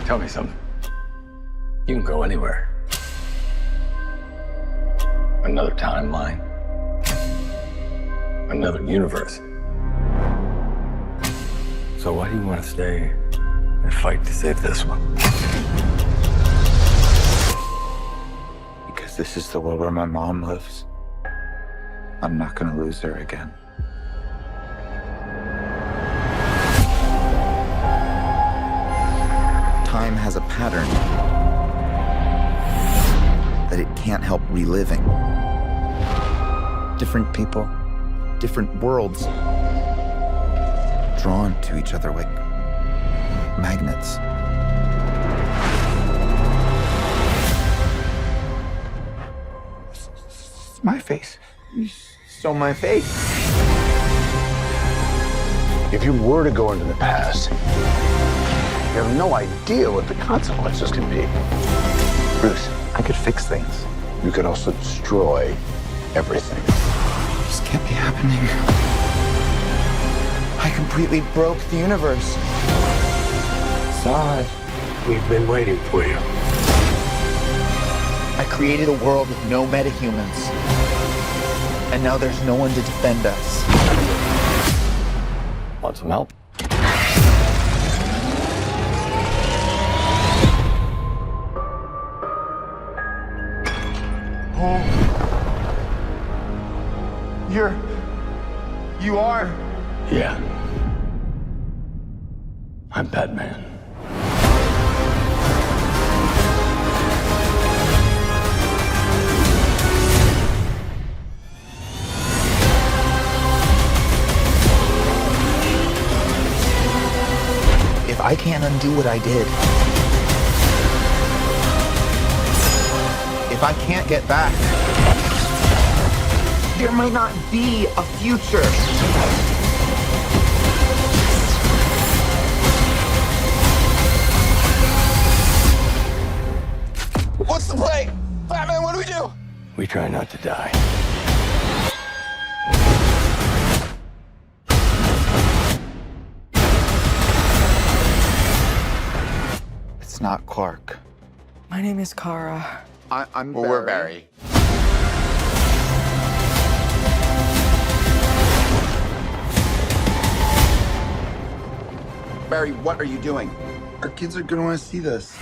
Tell me something. You can go anywhere. Another timeline. Another universe. So why do you want to stay and fight to save this one? Because this is the world where my mom lives. I'm not gonna lose her again. Time has a pattern that it can't help reliving. Different people, different worlds, drawn to each other like magnets. It's my face. You stole my face. If you were to go into the past, you have no idea what the consequences can be. Bruce, I could fix things. You could also destroy everything. This can't be happening. I completely broke the universe. Zod, we've been waiting for you. I created a world with no metahumans. And now there's no one to defend us. Want some help? Oh. You are? Yeah. I'm Batman. If I can't undo what I did, if I can't get back, there might not be a future. What's the play? Batman, what do we do? We try not to die. It's not Clark. My name is Kara. I'm Barry. We're Barry. Barry, what are you doing? Our kids are gonna want to see this.